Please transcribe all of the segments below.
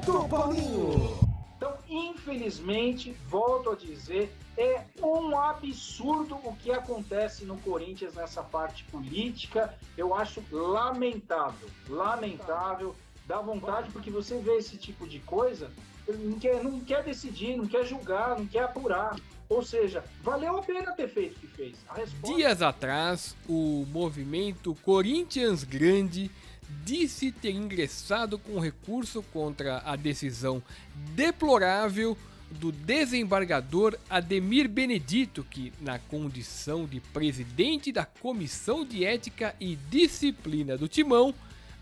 do Paulinho. Então, infelizmente, volto a dizer, é um absurdo o que acontece no Corinthians nessa parte política. Eu acho lamentável, dá vontade, porque você vê esse tipo de coisa, não quer decidir, não quer julgar, não quer apurar. Ou seja, valeu a pena ter feito o que fez. Dias atrás, o movimento Corinthians Grande disse ter ingressado com recurso contra a decisão deplorável do desembargador Ademir Benedito, que, na condição de presidente da Comissão de Ética e Disciplina do Timão,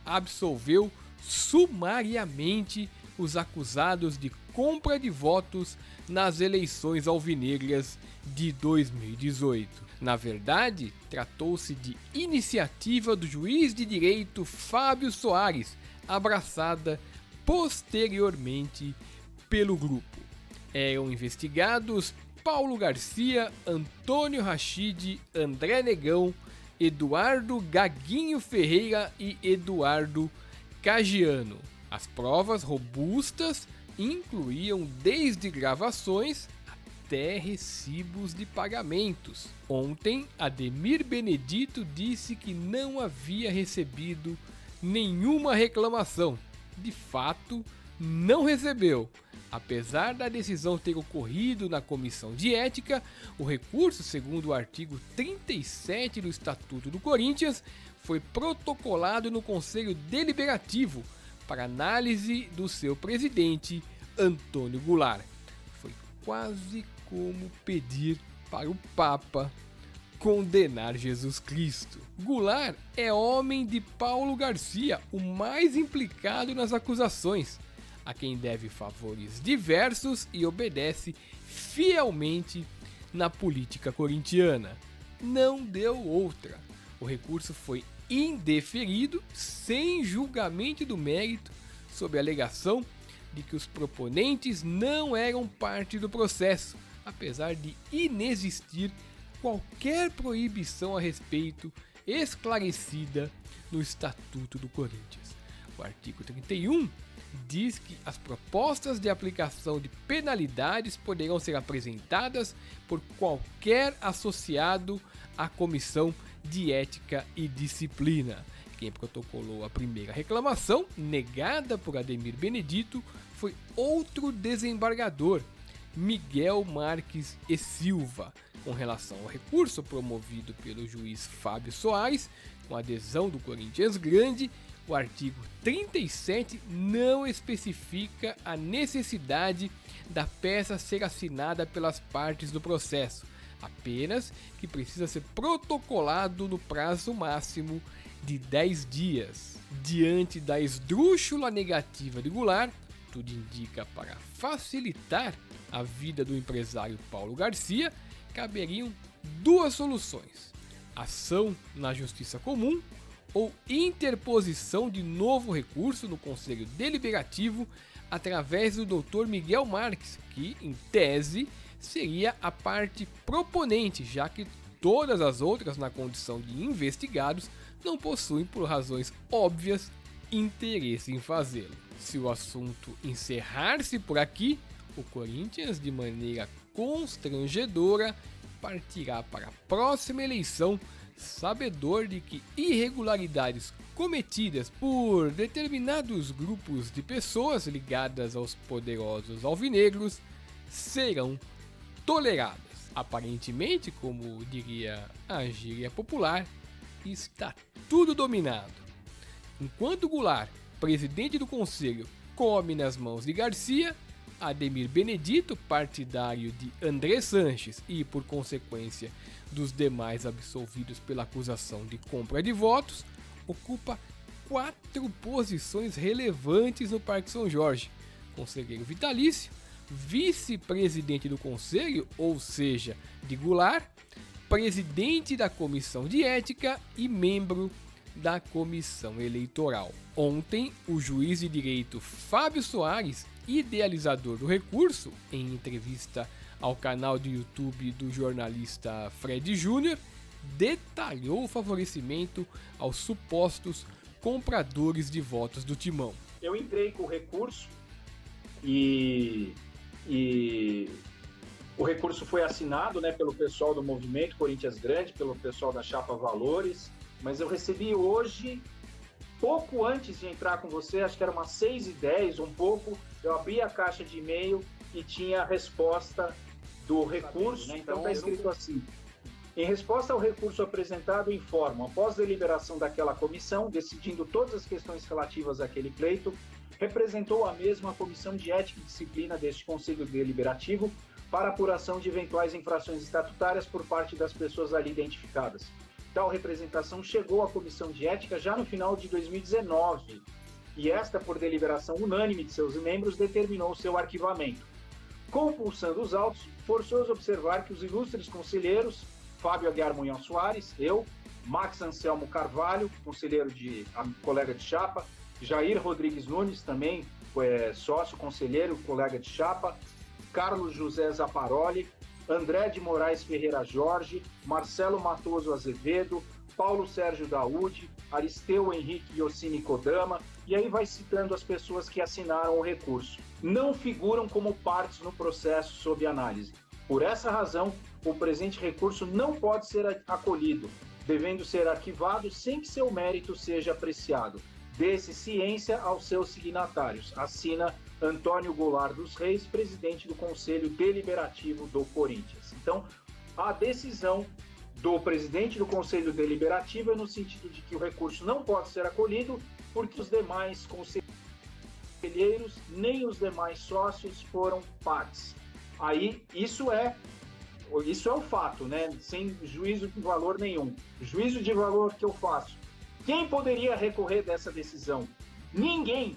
absolveu sumariamente os acusados de compra de votos nas eleições alvinegras de 2018. Na verdade, tratou-se de iniciativa do juiz de direito Fábio Soares, abraçada posteriormente pelo grupo. Eram investigados Paulo Garcia, Antônio Rachid, André Negão, Eduardo Gaguinho Ferreira e Eduardo Cagiano. As provas robustas incluíam desde gravações até recibos de pagamentos. Ontem, Ademir Benedito disse que não havia recebido nenhuma reclamação. De fato, não recebeu. Apesar da decisão ter ocorrido na Comissão de Ética, o recurso, segundo o artigo 37 do Estatuto do Corinthians, foi protocolado no Conselho Deliberativo para análise do seu presidente, Antônio Goulart. Foi quase como pedir para o Papa condenar Jesus Cristo. Goulart é homem de Paulo Garcia, o mais implicado nas acusações, a quem deve favores diversos e obedece fielmente na política corintiana. Não deu outra. O recurso foi indeferido, sem julgamento do mérito, sob a alegação de que os proponentes não eram parte do processo, apesar de inexistir qualquer proibição a respeito esclarecida no Estatuto do Corinthians. O artigo 31 diz que as propostas de aplicação de penalidades poderão ser apresentadas por qualquer associado à Comissão de Ética e Disciplina. Quem protocolou a primeira reclamação, negada por Ademir Benedito, foi outro desembargador, Miguel Marques e Silva. Com relação ao recurso promovido pelo juiz Fábio Soares, com adesão do Corinthians Grande, o artigo 37 não especifica a necessidade da peça ser assinada pelas partes do processo, apenas que precisa ser protocolado no prazo máximo de 10 dias. Diante da esdrúxula negativa de Goulart, tudo indica para facilitar a vida do empresário Paulo Garcia, caberiam duas soluções: ação na Justiça Comum ou interposição de novo recurso no Conselho Deliberativo através do Dr. Miguel Marques, que, em tese, seria a parte proponente, já que todas as outras, na condição de investigados, não possuem, por razões óbvias, interesse em fazê-lo. Se o assunto encerrar-se por aqui, o Corinthians, de maneira constrangedora, partirá para a próxima eleição, sabedor de que irregularidades cometidas por determinados grupos de pessoas ligadas aos poderosos alvinegros serão toleradas. Aparentemente, como diria a gíria popular, está tudo dominado. Enquanto Goulart, presidente do Conselho, come nas mãos de Garcia, Ademir Benedito, partidário de André Sanches e, por consequência, dos demais absolvidos pela acusação de compra de votos, ocupa 4 posições relevantes no Parque São Jorge: conselheiro vitalício, vice-presidente do Conselho, ou seja, de Goulart, presidente da Comissão de Ética e membro da Comissão Eleitoral. Ontem, o juiz de direito Fábio Soares, idealizador do recurso, em entrevista ao canal do YouTube do jornalista Fred Júnior, detalhou o favorecimento aos supostos compradores de votos do Timão. Eu entrei com o recurso e o recurso foi assinado, né, pelo pessoal do Movimento Corinthians Grande, pelo pessoal da Chapa Valores, mas eu recebi hoje, pouco antes de entrar com você, acho que era umas 6h10, um pouco, eu abri a caixa de e-mail e tinha a resposta do recurso, né? Então está escrito assim: em resposta ao recurso apresentado, informo, após deliberação daquela comissão, decidindo todas as questões relativas àquele pleito, representou a mesma a Comissão de Ética e Disciplina deste Conselho Deliberativo para apuração de eventuais infrações estatutárias por parte das pessoas ali identificadas. Tal representação chegou à Comissão de Ética já no final de 2019 e esta, por deliberação unânime de seus membros, determinou seu arquivamento. Compulsando os autos, forçoso observar que os ilustres conselheiros Fábio Aguiar Munhão Soares, eu, Max Anselmo Carvalho, colega de chapa, Jair Rodrigues Nunes, também sócio, conselheiro, colega de chapa, Carlos José Zaparoli, André de Moraes Ferreira Jorge, Marcelo Matoso Azevedo, Paulo Sérgio Daúde, Aristeu Henrique Yossini Kodama, e aí vai citando as pessoas que assinaram o recurso. Não figuram como partes no processo sob análise. Por essa razão, o presente recurso não pode ser acolhido, devendo ser arquivado sem que seu mérito seja apreciado. Dê-se ciência aos seus signatários. Assina Antônio Goulart dos Reis, presidente do Conselho Deliberativo do Corinthians. Então, a decisão do presidente do Conselho Deliberativo é no sentido de que o recurso não pode ser acolhido porque os demais conselheiros nem os demais sócios foram partes. Aí, isso é o fato, né? Sem juízo de valor nenhum. Juízo de valor que eu faço. Quem poderia recorrer dessa decisão? Ninguém.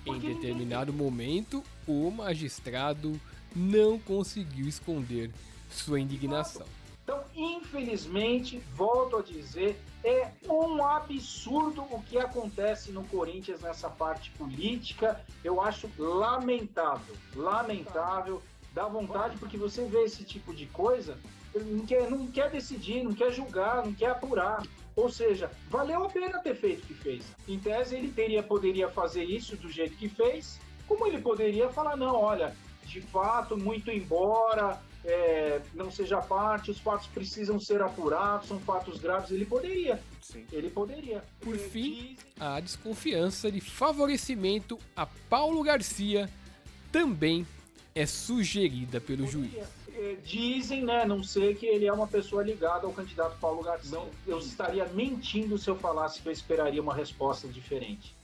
Em determinado momento, o magistrado não conseguiu esconder sua indignação. Então, infelizmente, volto a dizer, é um absurdo o que acontece no Corinthians nessa parte política. Eu acho lamentável, dá vontade, porque você vê esse tipo de coisa, não quer decidir, não quer julgar, não quer apurar. Ou seja, valeu a pena ter feito o que fez. Em tese, ele poderia fazer isso do jeito que fez, como ele poderia falar, não, olha, de fato, muito embora não seja parte, os fatos precisam ser apurados, são fatos graves, ele poderia. Sim. Ele poderia. Por fim, a desconfiança de favorecimento a Paulo Garcia também é sugerida pelo juiz. Dizem, né, não sei, que ele é uma pessoa ligada ao candidato Paulo Garcia. Não, eu estaria mentindo se eu falasse que eu esperaria uma resposta diferente.